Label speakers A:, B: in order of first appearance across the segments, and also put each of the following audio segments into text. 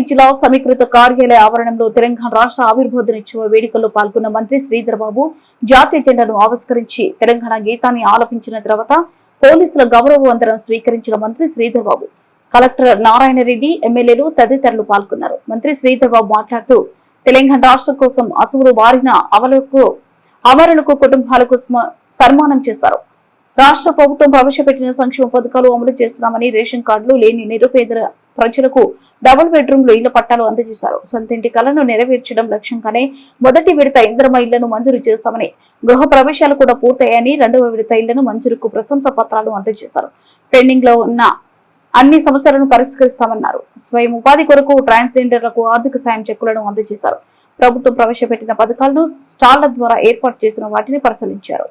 A: జిల్లా సమీకృత కార్యాలయ ఆవరణంలో తెలంగాణ రాష్ట్ర ఆవిర్భావ దినోత్సవ వేడుకల్లో పాల్గొన్న మంత్రి శ్రీధర్ బాబు జాతీయ జెండాను ఆవిష్కరించి తెలంగాణ గీతాన్ని ఆలపించిన తర్వాత పోలీసుల గౌరవ వందనం స్వీకరించిన మంత్రి శ్రీధర్ బాబు, కలెక్టర్ నారాయణ రెడ్డి, ఎమ్మెల్యేలు తదితరులు పాల్గొన్నారు. మంత్రి శ్రీధర్ బాబు మాట్లాడుతూ తెలంగాణ రాష్ట్రం కోసం అసువులు బారిన అమరులకు కుటుంబాలకు సన్మానం చేశారు. రాష్ట్ర ప్రభుత్వం ప్రవేశపెట్టిన సంక్షేమ పథకాలు అమలు చేస్తున్నామని, రేషన్ కార్డులు లేని నిరుపేద ప్రజలకు డబుల్ బెడ్రూమ్లు ఇళ్ల పట్టాలు అందజేశారు. సొంతింటి కలను నెరవేర్చడం లక్ష్యంగానే మొదటి విడత ఇంద్రమ ఇళ్లను మంజూరు చేశామని, గృహ ప్రవేశాలు కూడా పూర్తయ్యాయని, రెండవ విడత ఇళ్లను మంజూరుకు ప్రశంసా పత్రాలు అందజేశారు. పెండింగ్ లో ఉన్న అన్ని సమస్యలను పరిష్కరిస్తామన్నారు. స్వయం ఉపాధి కొరకు ట్రాన్స్జెండర్లకు ఆర్థిక సాయం చెక్కులను అందజేశారు. ప్రభుత్వం ప్రవేశపెట్టిన పథకాలను స్టాళ్ల ద్వారా ఏర్పాటు చేసిన వాటిని పరిశీలించారు.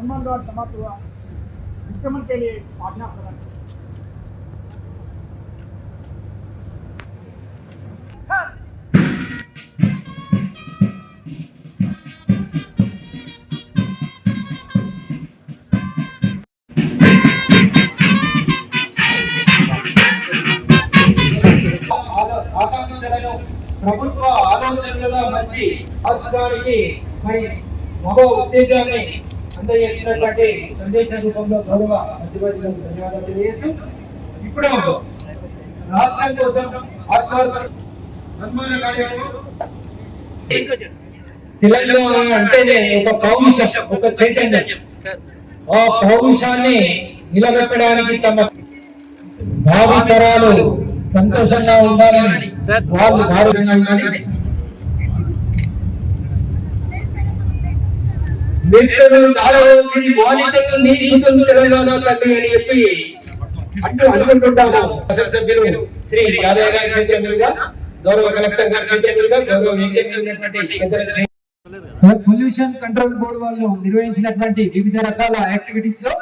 B: सम्मान द्वारा समाप्त हुआ। निष्क्रमण के लिए आज्ञा प्रदान
C: ఆకాంక్షలను ప్రభుత్వ ఆలోచనలుగా మంచి రాష్ట్రానికి మరి మరో ఉత్తేజాన్ని అందజేసినటువంటి సందేశ రూపంలో గౌరవ అధిపతులకు ధన్యవాదాలు తెలియజేస్తూ ఇప్పుడు రాష్ట్రం కోసం ఆత్మార్పణ సన్మాన కార్యక్రమం. తెలంగాణ అంటేనే ఒక పౌరుషం, ఒక చైతన్యం. ఆ పౌరుషాన్ని నిలబెట్టడానికి తమ భావి తరాలు సంతోషంగా ఉండాలని వాళ్ళు భారతంగా ఉండాలి. తెలంగాణ తల్లి అని చెప్పి అనుకుంటుంటాము. సభ్యులు శ్రీ యాదయ్య గారి చర్చలుగా, గౌరవ కలెక్టర్ గారి చర్చలుగా, గౌరవ పొల్యూషన్ కంట్రోల్ బోర్డు వాళ్ళు నిర్వహించినటువంటి వివిధ రకాల యాక్టివిటీస్ లో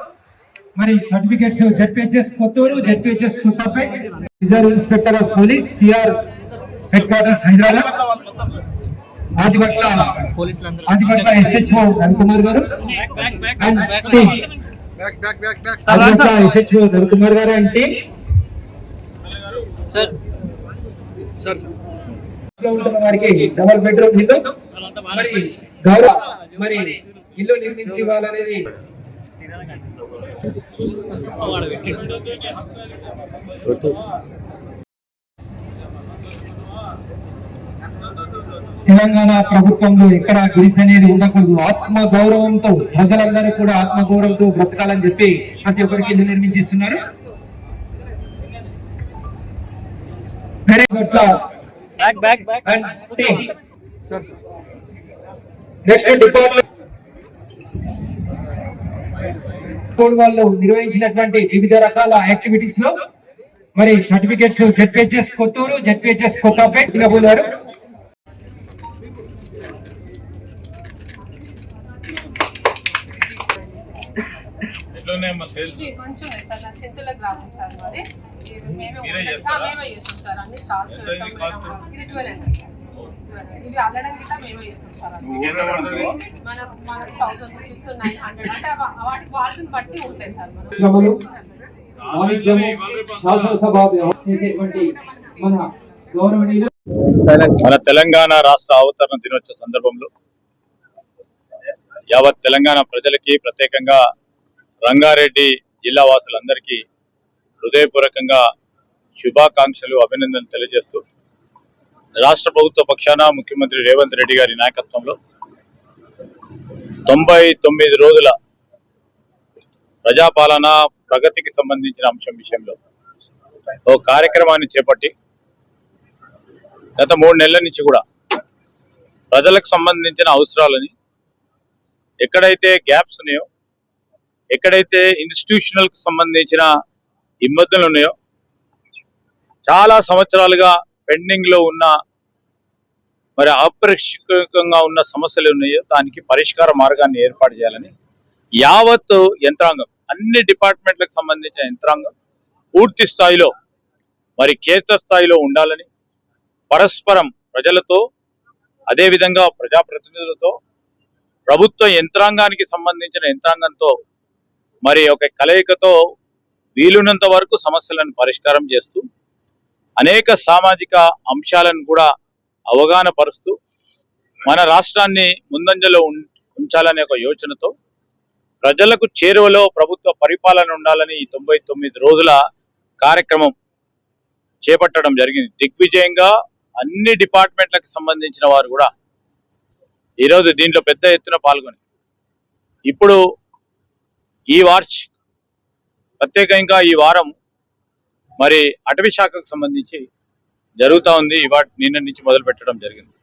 C: మరి certificates ZPHS Kotturu, ZPHS Kothapeta, reserve inspector of police, CR headquarters Hyderabad, Adibatla SHO Ravikumar garu, SHO Ravikumar గారు అంటే ఉంటున్న వారికి డబల్ బెడ్రూమ్ ఇల్లు మరి గౌరవ మరి ఇల్లు నిర్మించి ఇవ్వాలనేది తెలంగాణ ప్రభుత్వంలో ఎక్కడ గురిసి అనేది ఉండకూడదు. ఆత్మ గౌరవంతో ప్రజలందరూ కూడా ఆత్మ గౌరవంతో బ్రతకాలని చెప్పి ప్రతి ఒక్కరికి ఇల్లు నిర్మించిస్తున్నారు. నెక్స్ట్ డిపార్ట్మెంట్ వాళ్ళు నిర్వహించినటువంటి వివిధ రకాల యాక్టివిటీస్ లో మరి certificates ZPHS Kotturu, ZPHS Kothapeta తినబోయారు.
D: ఇవి అల్లడం గిట్ట మేమే చేస్తాం సార్. మనకు 1000 రూపీస్ 900 అంటే వాటి క్వాలిటీని బట్టి ఉంటాయి సార్.
E: మన తెలంగాణ రాష్ట్ర అవతరణ దినోత్సవ సందర్భంలో యావత్ తెలంగాణ ప్రజలకి, ప్రత్యేకంగా రంగారెడ్డి జిల్లా వాసులందరికీ హృదయపూర్వకంగా శుభాకాంక్షలు, అభినందనలు తెలియజేస్తూ రాష్ట్ర ప్రభుత్వ పక్షాన ముఖ్యమంత్రి రేవంత్ రెడ్డి గారి నాయకత్వంలో 99 రోజుల ప్రజాపాలన ప్రగతికి సంబంధించిన అంశం విషయంలో ఓ కార్యక్రమాన్ని చేపట్టి గత 3 నెలల నుంచి కూడా ప్రజలకు సంబంధించిన అవసరాలని, ఎక్కడైతే గ్యాప్స్ ఉన్నాయో, ఎక్కడైతే ఇన్స్టిట్యూషనల్ కు సంబంధించిన ఇబ్బందులు ఉన్నాయో, చాలా సంవత్సరాలుగా పెండింగ్ లో ఉన్న మరి అపరిష్కృతంగా ఉన్న సమస్యలు ఉన్నాయో దానికి పరిష్కార మార్గాన్ని ఏర్పాటు చేయాలని యావత్తు యంత్రాంగం, అన్ని డిపార్ట్మెంట్లకు సంబంధించిన యంత్రాంగం పూర్తి స్థాయిలో మరి కేంద్ర స్థాయిలో ఉండాలని, పరస్పరం ప్రజలతో అదేవిధంగా ప్రజాప్రతినిధులతో ప్రభుత్వ యంత్రాంగానికి సంబంధించిన యంత్రాంగంతో మరి ఒక కలయికతో వీలున్నంత వరకు సమస్యలను పరిష్కారం చేస్తూ అనేక సామాజిక అంశాలను కూడా అవగాహన పరుస్తూ మన రాష్ట్రాన్ని ముందంజలో ఉంచాలనే ఒక యోచనతో ప్రజలకు చేరువలో ప్రభుత్వ పరిపాలన ఉండాలని ఈ 99 రోజుల కార్యక్రమం చేపట్టడం జరిగింది. దిగ్విజయంగా అన్ని డిపార్ట్మెంట్లకు సంబంధించిన వారు కూడా ఈరోజు దీంట్లో పెద్ద ఎత్తున పాల్గొని ఇప్పుడు ఈ ప్రత్యేకంగా ఈ వారం మరి అటవీ శాఖకు సంబంధించి జరుగుతూ ఉంది. నిన్న నుంచి మొదలు పెట్టడం జరిగింది.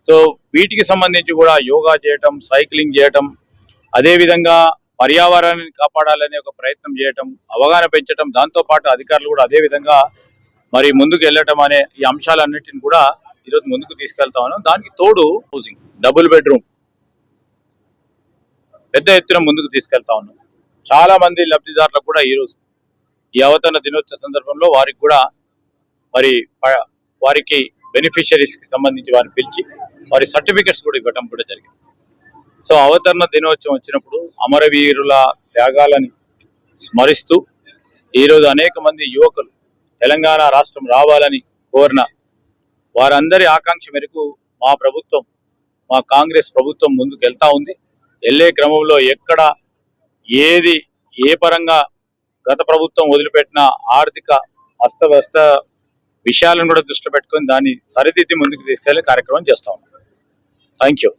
E: సో వీటికి సంబంధించి కూడా యోగా చేయటం, సైక్లింగ్ చేయటం, అదేవిధంగా పర్యావరణాన్ని కాపాడాలనే ఒక ప్రయత్నం చేయటం, అవగాహన పెంచడం, దాంతోపాటు అధికారులు కూడా అదేవిధంగా మరి ముందుకు వెళ్ళటం అనే ఈ అంశాలన్నిటిని కూడా ఈరోజు ముందుకు తీసుకెళ్తా ఉన్నాం. దానికి తోడు హౌసింగ్, డబుల్ బెడ్రూమ్ పెద్ద ఎత్తున ముందుకు తీసుకెళ్తా ఉన్నాం. చాలా మంది లబ్ధిదారులకు కూడా ఈరోజు ఈ అవతరణ దినోత్సవ సందర్భంలో వారికి కూడా మరి వారికి బెనిఫిషరీస్ కి సంబంధించి వారిని పిలిచి వారి సర్టిఫికెట్స్ కూడా ఇవ్వడం కూడా జరిగింది. సో అవతరణ దినోత్సవం వచ్చినప్పుడు అమరవీరుల త్యాగాలని స్మరిస్తూ ఈరోజు అనేక మంది యువకులు తెలంగాణ రాష్ట్రం రావాలని కోరిన వారందరి ఆకాంక్ష మేరకు మా ప్రభుత్వం, మా కాంగ్రెస్ ప్రభుత్వం ముందుకు వెళ్తా ఉంది. వెళ్ళే క్రమంలో ఎక్కడ ఏది ఏ పరంగా గత ప్రభుత్వం వదిలిపెట్టిన ఆర్థిక అస్తవ్యస్త విషయాలను కూడా దృష్టిలో పెట్టుకొని దాన్ని సరిదిద్ది ముందుకు తీసుకెళ్లే కార్యక్రమం చేస్తా ఉన్నాం. Thank you.